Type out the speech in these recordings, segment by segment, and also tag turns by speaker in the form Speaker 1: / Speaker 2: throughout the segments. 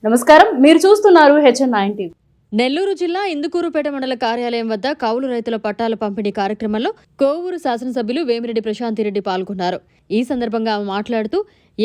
Speaker 1: నమస్కారం, మీరు చూస్తున్నారు HN9 టీవీ.
Speaker 2: నెల్లూరు జిల్లా ఇందుకూరుపేట మండల కార్యాలయం వద్ద కౌలు రైతుల పట్టాల పంపిణీ కార్యక్రమంలో కోవూరు శాసనసభ్యులు వేమిరెడ్డి ప్రశాంతిరెడ్డి పాల్గొన్నారు. ఈ సందర్భంగా ఆమె మాట్లాడుతూ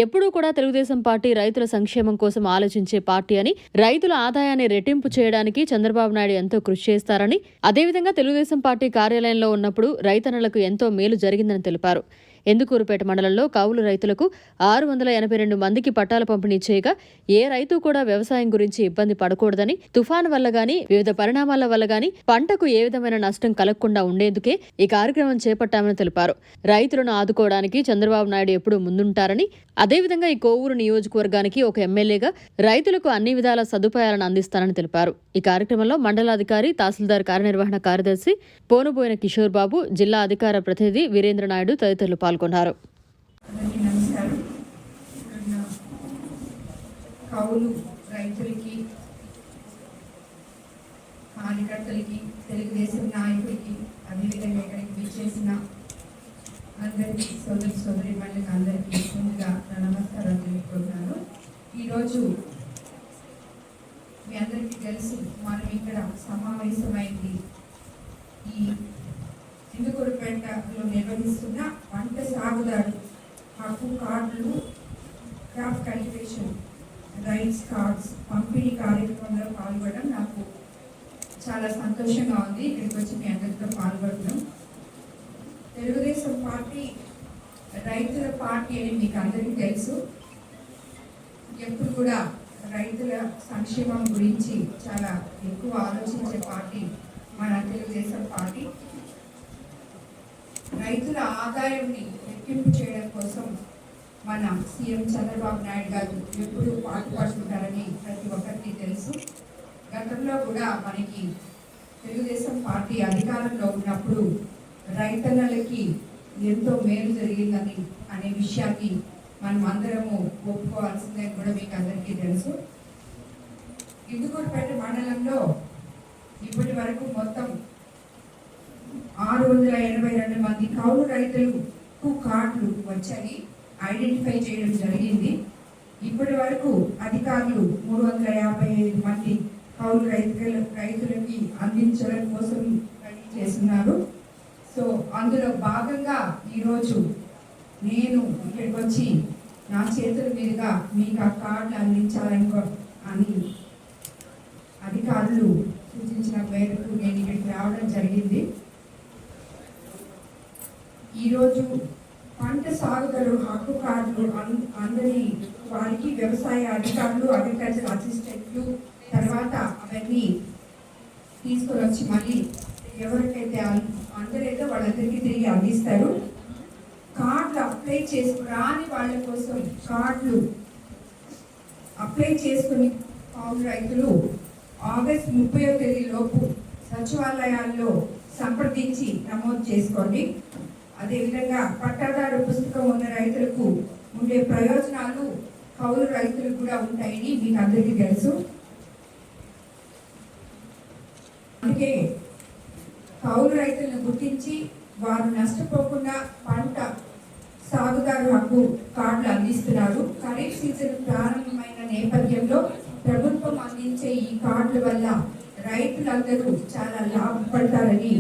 Speaker 2: ఎప్పుడూ కూడా తెలుగుదేశం పార్టీ రైతుల సంక్షేమం కోసం ఆలోచించే పార్టీ అని, రైతుల ఆదాయాన్ని రెట్టింపు చేయడానికి చంద్రబాబు నాయుడు ఎంతో కృషి చేస్తారని, అదేవిధంగా తెలుగుదేశం పార్టీ కార్యాలయంలో ఉన్నప్పుడు రైతన్నలకు ఎంతో మేలు జరిగిందని తెలిపారు. ఇందుకూరుపేట మండలంలో కౌలు రైతులకు 682 మందికి పట్టాల పంపిణీ చేయగా ఏ రైతు కూడా వ్యవసాయం గురించి ఇబ్బంది పడకూడదని, తుఫాను వల్ల గాని వివిధ పరిణామాల వల్ల గాని పంటకు ఏ విధమైన నష్టం కలగకుండా ఉండేందుకే ఈ కార్యక్రమం చేపట్టామని తెలిపారు. రైతులను ఆదుకోవడానికి చంద్రబాబు నాయుడు ఎప్పుడూ ముందుంటారని, అదేవిధంగా ఈ కోవూరు నియోజకవర్గానికి ఒక ఎమ్మెల్యేగా రైతులకు అన్ని విధాల సదుపాయాలను అందిస్తానని తెలిపారు. ఈ కార్యక్రమంలో మండలాధికారి, తహసీల్దార్ కార్యనిర్వహణ కార్యదర్శి పోనుబోయిన కిషోర్ బాబు, జిల్లా అధికార ప్రతినిధి వీరేంద్ర నాయుడు తదితరులు పాల్గొన్నారు.
Speaker 3: కౌలు రైతులకి, కార్యకర్తలకి, తెలుగుదేశం నాయకులకి, అదేవిధంగా ఇక్కడికి విచ్చేసిన అందరికీ, సోదరి మళ్ళీ అందరికీ ముందుగా నమస్కారం తెలుపుకుంటున్నాను. ఈరోజు మీ అందరికీ తెలుసు, మనం ఇక్కడ సమావేశమైంది ఈ ఇందుకూరుపేటలో నిర్వహిస్తున్న పంట సాగుదారు హక్కు కార్డులు, క్రాప్ కల్టివేషన్ రైట్స్ కార్డ్స్ పంపిణీ కార్యక్రమంలో పాల్గొనడం నాకు చాలా సంతోషంగా ఉంది. ఇక్కడికి వచ్చి మీ అందరితో పాల్గొనడం. తెలుగుదేశం పార్టీ రైతుల పార్టీ అని మీకు అందరికీ తెలుసు. ఎప్పుడు కూడా రైతుల సంక్షేమం గురించి చాలా ఎక్కువ ఆలోచించే పార్టీ మన తెలుగుదేశం పార్టీ. రైతుల ఆదాయాన్ని రెట్టింపు చేయడం కోసం మన సీఎం చంద్రబాబు నాయుడు గారు ఎప్పుడు పాటుపడుతుంటారని ప్రతి ఒక్కరికి తెలుసు. గతంలో కూడా మనకి తెలుగుదేశం పార్టీ అధికారంలో ఉన్నప్పుడు రైతన్నలకి ఎంతో మేలు జరిగిందని అనే విషయాన్ని మనం అందరము ఒప్పుకోవాల్సిందని కూడా మీకు అందరికీ తెలుసు. ఇందుకూరుపేట మండలంలో ఇప్పటి వరకు మొత్తం 682 మంది కౌలు రైతులకు కార్డులు వచ్చాయి, ఐడెంటిఫై చేయడం జరిగింది. ఇప్పటి వరకు అధికారులు 355 మంది కౌలు రైతులకి అందించడం కోసం రెడీ చేస్తున్నారు. సో అందులో భాగంగా ఈరోజు నేను ఇక్కడికి వచ్చి నా చేతుల మీదుగా మీకు ఆ కార్డులు అందించాలని అధికారులు సూచించిన మేరకు నేను ఇక్కడికి రావడం జరిగింది. ఈరోజు పంట సాగుదారు హక్కు కార్డులు అందరి వారికి వ్యవసాయ అధికారులు, అగ్రికల్చర్ అసిస్టెంట్లు తర్వాత అవన్నీ తీసుకొని వచ్చి మళ్ళీ ఎవరికైతే అందరైతే వాళ్ళందరికీ తిరిగి అందిస్తారు. కార్డులు అప్లై రాని వాళ్ళ కోసం కార్డులు అప్లై చేసుకుని కౌలు రైతులు ఆగస్టు 30వ తేదీలోపు సచివాలయాల్లో సంప్రదించి నమోదు చేసుకోండి. అదేవిధంగా పట్టాదారు పుస్తకం ఉన్న రైతులకు ఉండే ప్రయోజనాలు కౌలు రైతులకు కూడా ఉంటాయని మీకు అందరికీ తెలుసు. అందుకే కౌలు రైతులను గుర్తించి వారు నష్టపోకుండా పంట సాగుదారు హక్కు కార్డులు అందిస్తున్నారు. ఖరీఫ్ సీజన్ ప్రారంభమైన నేపథ్యంలో ప్రభుత్వం అందించే ఈ కార్డుల వల్ల రైతులందరూ చాలా లాభపడతారని,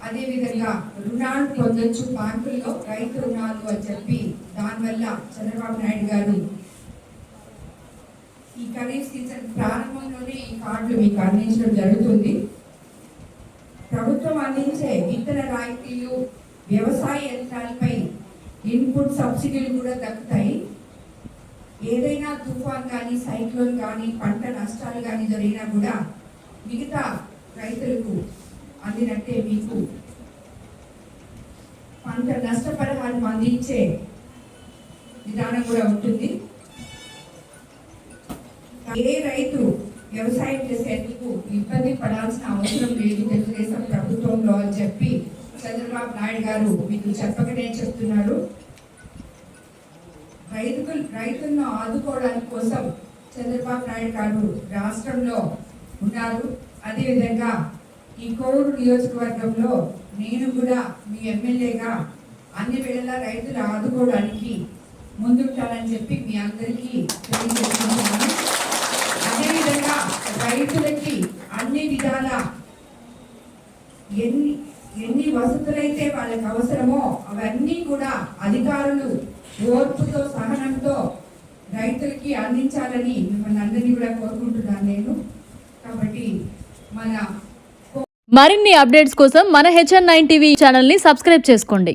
Speaker 3: అదేవిధంగా రుణాలు పొందొచ్చు బ్యాంకుల్లో, రైతు రుణాలు అని చెప్పి దానివల్ల చంద్రబాబు నాయుడు గారు ఈ ఖరీఫ్ సీజన్ ప్రారంభంలోనే ఈ కార్డులు మీకు అందించడం జరుగుతుంది. ప్రభుత్వం అందించే విత్తన రాయితీలు, వ్యవసాయ యంత్రాలపై ఇన్పుట్ సబ్సిడీలు కూడా దక్కుతాయి. ఏదైనా తుఫాన్ కానీ, సైక్లోన్ కానీ, పంట నష్టాలు కానీ జరిగినా కూడా మిగతా రైతులకు అందినట్టే మీకు పంట నష్టపరిహారం అందించే విధానం కూడా ఉంటుంది. ఏ రైతు వ్యవసాయం చేసేందుకు ఇబ్బంది పడాల్సిన అవసరం లేదు తెలుగుదేశం ప్రభుత్వంలో అని చెప్పి చంద్రబాబు నాయుడు గారు మీకు చెప్పకనే చెప్తున్నారు. రైతులను ఆదుకోవడానికి కోసం చంద్రబాబు నాయుడు గారు రాష్ట్రంలో ఉన్నారు. అదేవిధంగా ఈ కోవూరు నియోజకవర్గంలో నేను కూడా మీ ఎమ్మెల్యేగా అన్ని వేళలా రైతులు ఆదుకోవడానికి ముందుంటానని చెప్పి మీ అందరికీ తెలియజేస్తున్నాను. వసతులైతే వాళ్ళకి అవసరమో అవన్నీ కూడా అధికారులు ఓర్పుతో సహనంతో రైతులకి అందించాలని మిమ్మల్ని అందరినీ కూడా కోరుకుంటున్నాను నేను. కాబట్టి మన
Speaker 2: మరిన్ని అప్డేట్స్ కోసం మన HN9 టీవీ ఛానల్ని సబ్స్క్రైబ్ చేసుకోండి.